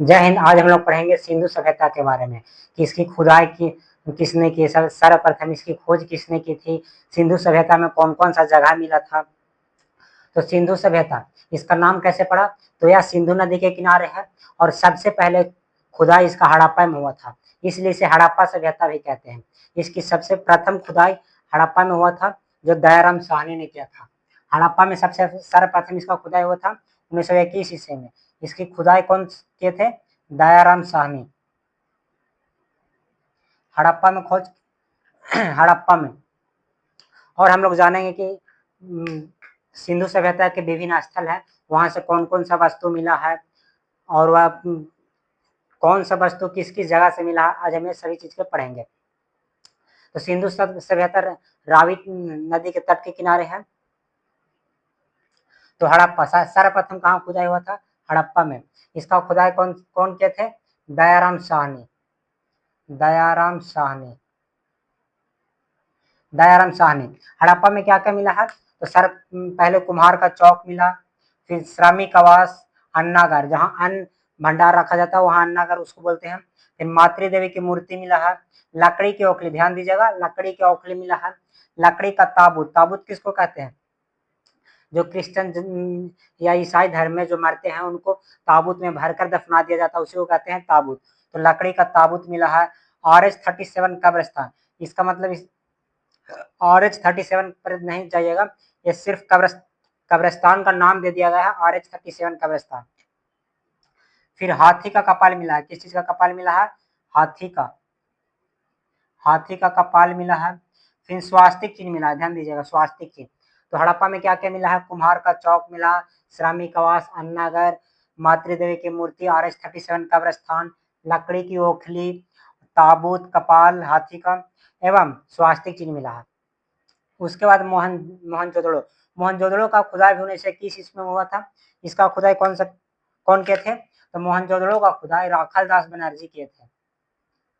जय हिंद। आज हम लोग पढ़ेंगे सिंधु सभ्यता के बारे में कि इसकी खुदाई की किसने की, सर्वप्रथम इसकी खोज किसने की थी, सिंधु सभ्यता में कौन कौन सा जगह मिला था। तो सिंधु सभ्यता, इसका नाम कैसे पड़ा? तो यह सिंधु नदी के किनारे है और सबसे पहले खुदाई इसका हड़प्पा में हुआ था, इसलिए इसे हड़प्पा सभ्यता भी कहते हैं। इसकी सबसे प्रथम खुदाई हड़प्पा में हुआ था, जो दयाराम साहनी ने किया था। हड़प्पा में सबसे सर्वप्रथम इसका खुदाई हुआ था 1921 ईस्वी में। इसकी खुदाई कौन किए थे? दयाराम साहनी। हड़प्पा में खोज हड़प्पा में। और हम लोग जानेंगे कि सिंधु सभ्यता के विभिन्न स्थल है, वहां से कौन कौन सा वस्तु मिला है और वह कौन सा वस्तु किस किस जगह से मिला है। आज हम ये सभी चीज के पढ़ेंगे। तो सिंधु सभ्यता रावी नदी के तट के किनारे है। तो हड़प्पा सर्वप्रथम कहाँ खुदाई हुआ था? हड़प्पा में। इसका खुदाई कौन कौन किए थे? दयाराम साहनी। दयाराम साहनी। दयाराम साहनी। हड़प्पा में क्या क्या मिला है? तो पहले कुम्हार का चौक मिला, फिर श्रमिक आवास, अन्नागार, जहाँ अन्न भंडार रखा जाता है वहां अन्नागार उसको बोलते हैं। फिर मातृ देवी की मूर्ति मिला है, लकड़ी की ओखली, ध्यान दीजिएगा, लकड़ी की ओखली मिला है, लकड़ी का ताबूत। ताबूत किसको कहते हैं? जो क्रिश्चियन या ईसाई धर्म में जो मरते हैं उनको ताबूत में भरकर दफना दिया जाता है, उसी को कहते हैं ताबूत। तो लकड़ी का ताबूत मिला है। RH-37 कब्रिस्तान, इसका मतलब RH-37 पर नहीं जाइएगा, ये सिर्फ कब्रिस्तान का नाम दे दिया गया है, RH-37 कब्रिस्तान। फिर हाथी का कपाल मिला है। किस चीज का कपाल मिला है? हाथी का। हाथी का कपाल मिला है। फिर स्वास्तिक चिन्ह मिला है, ध्यान दीजिएगा, स्वास्तिक चिन्ह। तो हड़प्पा में क्या क्या मिला है? कुम्हार का चौक मिला, श्रमिक आवास, अन्नागर, मातृदेवी की मूर्ति, RH-37 कब्रिस्तान, लकड़ी की ओखली, ताबूत, कपाल हाथी का एवं स्वास्तिक चिन्ह मिला है। उसके बाद मोहनजोदड़ो। मोहनजोदड़ो का खुदाई भी 1921 ईस्वी में हुआ था। इसका खुदाई कौन किए थे? तो मोहनजोदड़ो का खुदाई राखाल दास बनर्जी किए थे।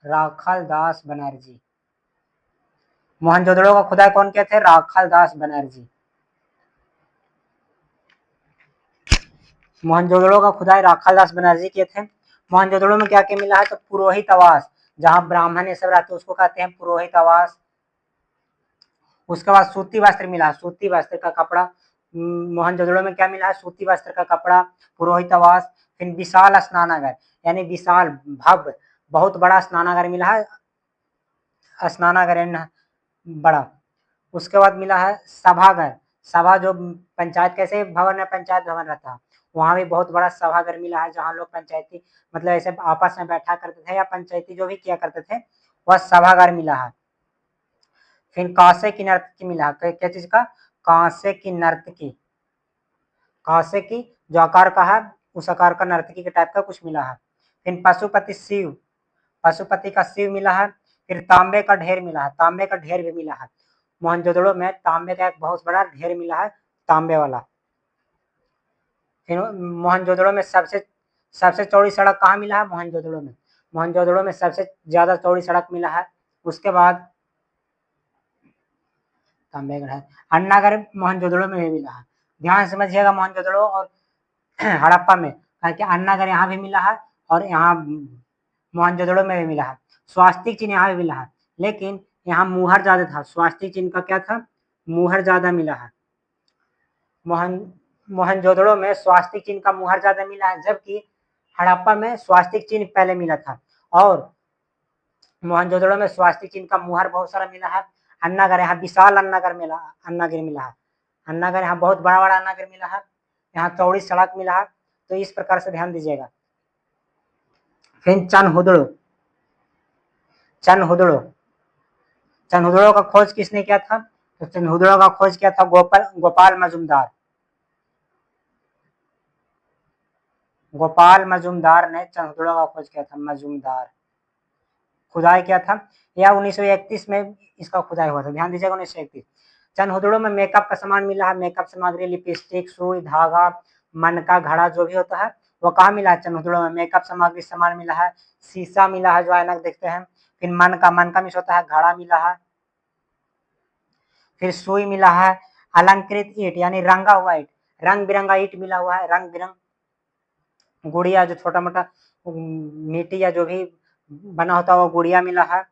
राखाल दास बनर्जी। मोहनजोदड़ो का खुदाई कौन किए थे? राखाल दास बनर्जी। मोहनजोदड़ो का खुदाई राखाल दास बनर्जी किए थे। मोहनजोदड़ो में क्या क्या मिला है? तो पुरोहित आवास, जहाँ ब्राह्मण ये सब रहते हैं उसको कहते हैं पुरोहित आवास। उसके बाद सूती वस्त्र मिला, सूती वस्त्र का कपड़ा। मोहनजोदड़ो में क्या मिला है? सूती वस्त्र का कपड़ा, पुरोहित आवास। फिर विशाल स्नानागार, यानी विशाल भव्य बहुत बड़ा स्नानागार मिला है, स्नानागार बड़ा। उसके बाद मिला है सभागार। सभा जो पंचायत, कैसे भवन में पंचायत भवन रहता है, वहां भी बहुत बड़ा सभागार मिला है, जहाँ लोग पंचायती मतलब ऐसे आपस में बैठा करते थे या पंचायती जो भी किया करते थे, वह सभागार मिला है। फिर कांसे की नर्तकी मिला, क्या चीज का? कांसे की नर्तकी। कांसे की जो आकार का है उस आकार का नर्तकी के टाइप का कुछ मिला है। फिर पशुपति शिव, पशुपति का शिव मिला है। फिर तांबे का ढेर मिला है, तांबे का ढेर भी मिला है। मोहनजोदड़ो में तांबे का एक बहुत बड़ा ढेर मिला है, तांबे वाला। फिर मोहनजोदड़ो में सबसे सबसे चौड़ी सड़क कहाँ मिला है? मोहनजोदड़ो में। मोहनजोदड़ो में सबसे ज्यादा चौड़ी सड़क मिला है। उसके बाद तांबेगढ़ है, अन्नागढ़ मोहनजोदड़ो में भी मिला है। ध्यान से समझिएगा, मोहनजोदड़ो और हड़प्पा में, कि अन्नागढ़ यहाँ भी मिला है और यहाँ मोहनजोदड़ो में भी मिला है। स्वास्तिक चिन्ह यहाँ भी मिला है, लेकिन यहाँ मुहर ज्यादा था। स्वास्तिक चिन्ह का क्या था? मुहर ज्यादा मिला है। मोहनजोदड़ो में स्वास्तिक चिन्ह का मुहर ज्यादा मिला है, जबकि हड़प्पा में स्वास्तिक चिन्ह पहले मिला था और मोहनजोदड़ो में स्वास्तिक चिन्ह का मुहर बहुत सारा मिला है। अन्नागढ़, यहाँ विशाल अन्नागढ़ मिला, अन्नागिरी मिला है। अन्नागढ़ यहाँ बहुत बड़ा बड़ा अन्नागढ़ मिला है, यहाँ चौड़ी सड़क मिला है। तो इस प्रकार से ध्यान दीजिएगा। फिर चनहुदड़ो, चनहुदड़ो, चनहुदड़ो का खोज किसने किया था? तो चनहुदड़ो का खोज किया था गोपाल मजुमदार। गोपाल मजुमदार ने चनहुदड़ो का खोज किया था। मजुमदार खुदाई किया था, यह 1931 में इसका खुदाई हुआ था, ध्यान दीजिएगा 1931। चनहुदड़ो में मेकअप का सामान मिला है, मेकअप सामग्री, लिपस्टिक, सुई, धागा, मन का घड़ा जो भी होता है वो कहाँ मिला है? चनहुदड़ो में। मेकअप सामग्री सामान मिला है, शीशा मिला है जो ऐनक देखते हैं। फिर मन का मिस होता है, घड़ा मिला है। फिर सुई मिला है, अलंकृत ईट यानी रंगा हुआ ईट, रंग बिरंगा ईट मिला हुआ है, रंग बिरंग गुड़िया जो छोटा मोटा मिट्टी या जो भी बना होता है वो गुड़िया मिला है।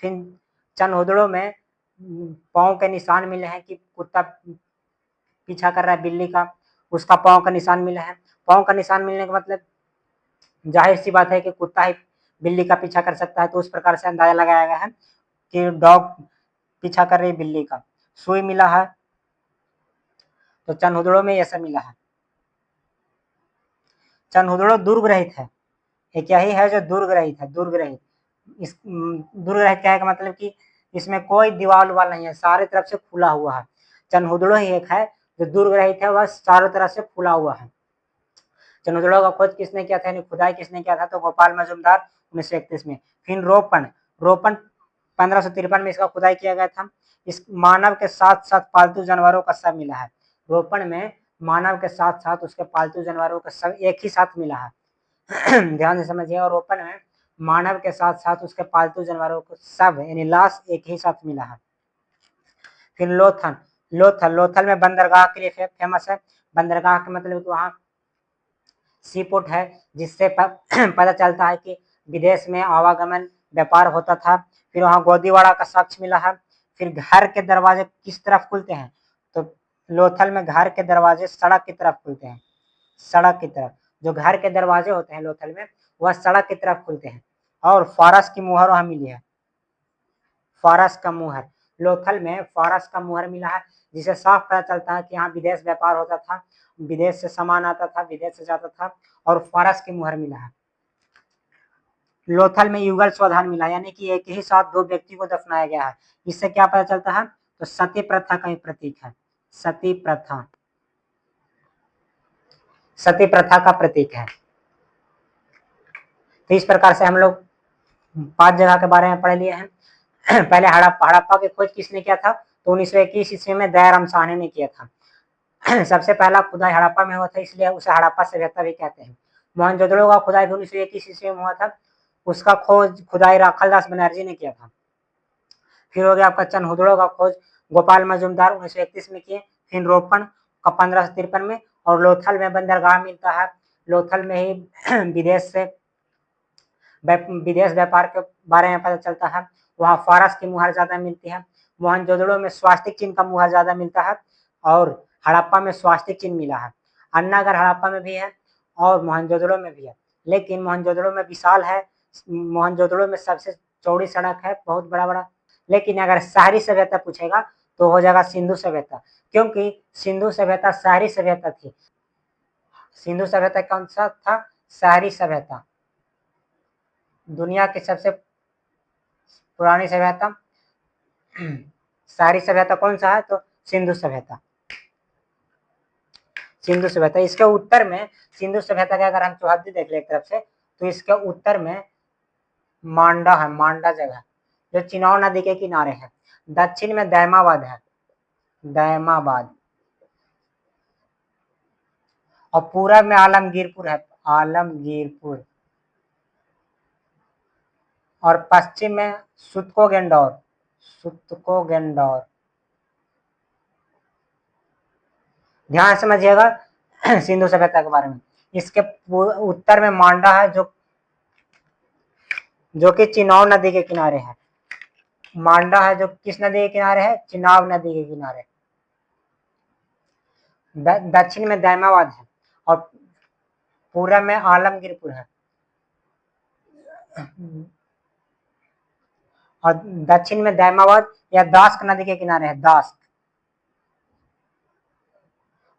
फिर चनहुदड़ों में पाँव के निशान मिले हैं कि कुत्ता पीछा कर रहा है बिल्ली का, उसका पाँव का निशान मिला है। पाँव का निशान मिलने का मतलब जाहिर सी बात है कि कुत्ता ही बिल्ली का पीछा कर सकता है, तो उस प्रकार से अंदाजा लगाया गया है कि डॉग पीछा कर रही बिल्ली का। सुई मिला है, तो चनहुदड़ों में ये सब मिला है। चनहुदड़ो दुर्ग रहित है, एक यही है जो दुर्ग रहित है, दुर्ग रहित। इस दुर्ग रहित क्या है का मतलब कि इसमें कोई दीवार उवार नहीं है, सारे तरफ से खुला हुआ है। चनहुदड़ो ही एक है जो दुर्ग रहित है, वह चारों तरफ से खुला हुआ है। चनहुदड़ो का खोज किसने किया था, यानी खुदाई किसने किया था, तो गोपाल मजूमदार 1931 में। फिर रोपण, रोपण 1553 में इसका खुदाई किया गया था। इस मानव के साथ साथ पालतू जानवरों का सब मिला है। रोपण में मानव के साथ साथ उसके पालतू जानवरों का सब एक ही साथ मिला है। ध्यान से समझिएगा, रोपण में मानव के साथ साथ उसके पालतू जानवरों को सब यानी लाश एक ही साथ मिला है। फिर लोथल, लोथल, लोथल में बंदरगाह के लिए फेमस है। बंदरगाह का मतलब वहाँ सी पोर्ट है, जिससे पता चलता है कि विदेश में आवागमन व्यापार होता था। फिर वहाँ गोदीवाड़ा का साक्ष्य मिला है। फिर घर के दरवाजे किस तरफ खुलते हैं, तो लोथल में घर के दरवाजे सड़क की तरफ खुलते हैं, सड़क की तरफ। जो घर के दरवाजे होते हैं लोथल में, वह सड़क की तरफ खुलते हैं। और फारस की मुहर वहाँ मिली है, फारस का मुहर। लोथल में फारस का मुहर मिला है, जिसे साफ पता चलता है कि यहाँ विदेश व्यापार होता था, विदेश से सामान आता था, विदेश से जाता था। और फारस की मुहर मिला है। लोथल में युगल स्वधान मिला, यानी कि एक ही साथ दो व्यक्ति को दफनाया गया है। इससे क्या पता चलता है, तो सती प्रथा का ही प्रतीक है, सती प्रथा, सती प्रथा का प्रतीक है। तो इस प्रकार से हम लोग 5 जगह के बारे में पढ़ लिए हैं। पहले हड़प्पा की खोज किसने किया था, तो 1921 ईस्वी में दयाराम साहनी ने किया था। सबसे पहला खुदाई हड़प्पा में हुआ था, इसलिए उसे हड़प्पा सभ्यता भी कहते हैं। मोहनजोदड़ो का खुदाई 1921 ईस्वी में हुआ था, उसका खोज खुदाई राखलदास बनर्जी ने किया था। फिर हो गया आपका चनहुदड़ो का खोज गोपाल मजूमदार 1931 में किए। फिर रोपण का 1553 में। और लोथल में बंदरगाह मिलता है, लोथल में ही विदेश व्यापार के बारे में पता चलता है। वहाँ फारस की मुहर ज्यादा मिलती है। मोहनजोदड़ो में स्वास्तिक चिन्ह का मुहर ज्यादा मिलता है, और हड़प्पा में स्वास्तिक चिन्ह मिला है। अन्नागर हड़प्पा में भी है और मोहनजोदड़ो में भी है, लेकिन मोहनजोदड़ो में विशाल है। मोहनजोदड़ो में सबसे चौड़ी सड़क है, बहुत बड़ा बड़ा। लेकिन अगर शहरी सभ्यता पूछेगा तो हो जाएगा सिंधु सभ्यता, क्योंकि सिंधु सभ्यता शहरी सभ्यता थी। सिंधु सभ्यता कौन सा था, शहरी सभ्यता। दुनिया की सबसे पुरानी सभ्यता शहरी सभ्यता कौन सा है, तो सिंधु सभ्यता, सिंधु सभ्यता। इसके उत्तर में सिंधु सभ्यता का अगर हम चौहद्दी देख ले एक तरफ से, तो इसके उत्तर में मांडा है, मांडा जगह जो चिनाव नदी के किनारे है। दक्षिण में दैमाबाद है, दैमाबाद। और पूरब में आलमगीरपुर है, आलमगीरपुर। और पश्चिम में सुतको गेंडौर, सुतको गेंडौर। ध्यान समझिएगा सिंधु सभ्यता के बारे में। इसके उत्तर में मांडा है, जो कि चिनाव नदी के किनारे है। मांडा है जो किस नदी के किनारे है, चिनाब नदी के किनारे। दक्षिण में दैमाबाद है और पूरब में आलमगीरपुर है। और दक्षिण में दैमाबाद या दास्क नदी के किनारे है, दास्क।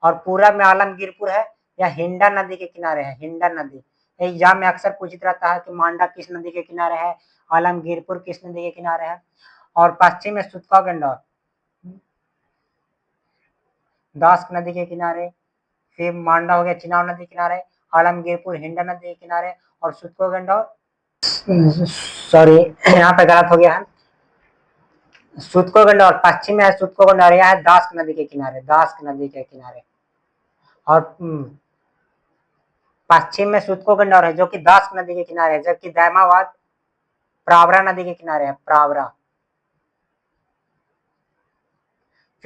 और पूरब में आलमगीरपुर है या हिंडा नदी के किनारे है, हिंडा नदी। एग्जाम में अक्सर पूछित रहता है कि मांडा किस नदी के किनारे है, आलमगीरपुर किस नदी के किनारे है। और पश्चिम में सुतका गंडौर, दास्क नदी के किनारे। फिर मांडा हो गया चिनाव नदी के किनारे, आलमगीरपुर हिंडा नदी के किनारे, और सुतको गंडौर, सॉरी यहाँ पे गलत हो गया है। सुतको गंडौर पश्चिम में है, सुतको गंडौर यह है दास्क नदी के किनारे, दास्क नदी के किनारे। और पश्चिम में सुतको गंडौर है जो कि दास्क नदी के किनारे है, जबकि दैमाबाद प्रावरा नदी के किनारे है, प्रावरा।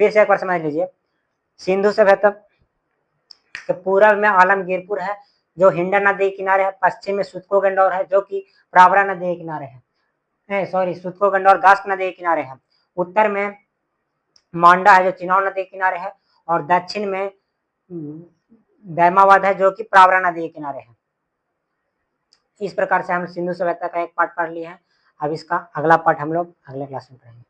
फिर से एक बार समझ लीजिए, सिंधु सभ्यता के पूर्व में आलमगीरपुर है जो हिंडन नदी के किनारे है, पश्चिम में सुतको गंडौर है जो कि प्रावरा नदी के किनारे है, सॉरी सुतको गंडौर गास्क नदी के किनारे है। उत्तर में मांडा है जो चिनाव नदी के किनारे है, और दक्षिण में दैमावत है जो कि प्रावरा नदी के किनारे है। इस प्रकार से हम सिंधु सभ्यता का एक पार्ट पढ़ लिए हैं। अब इसका अगला पार्ट हम लोग अगले क्लास में पढ़ेंगे।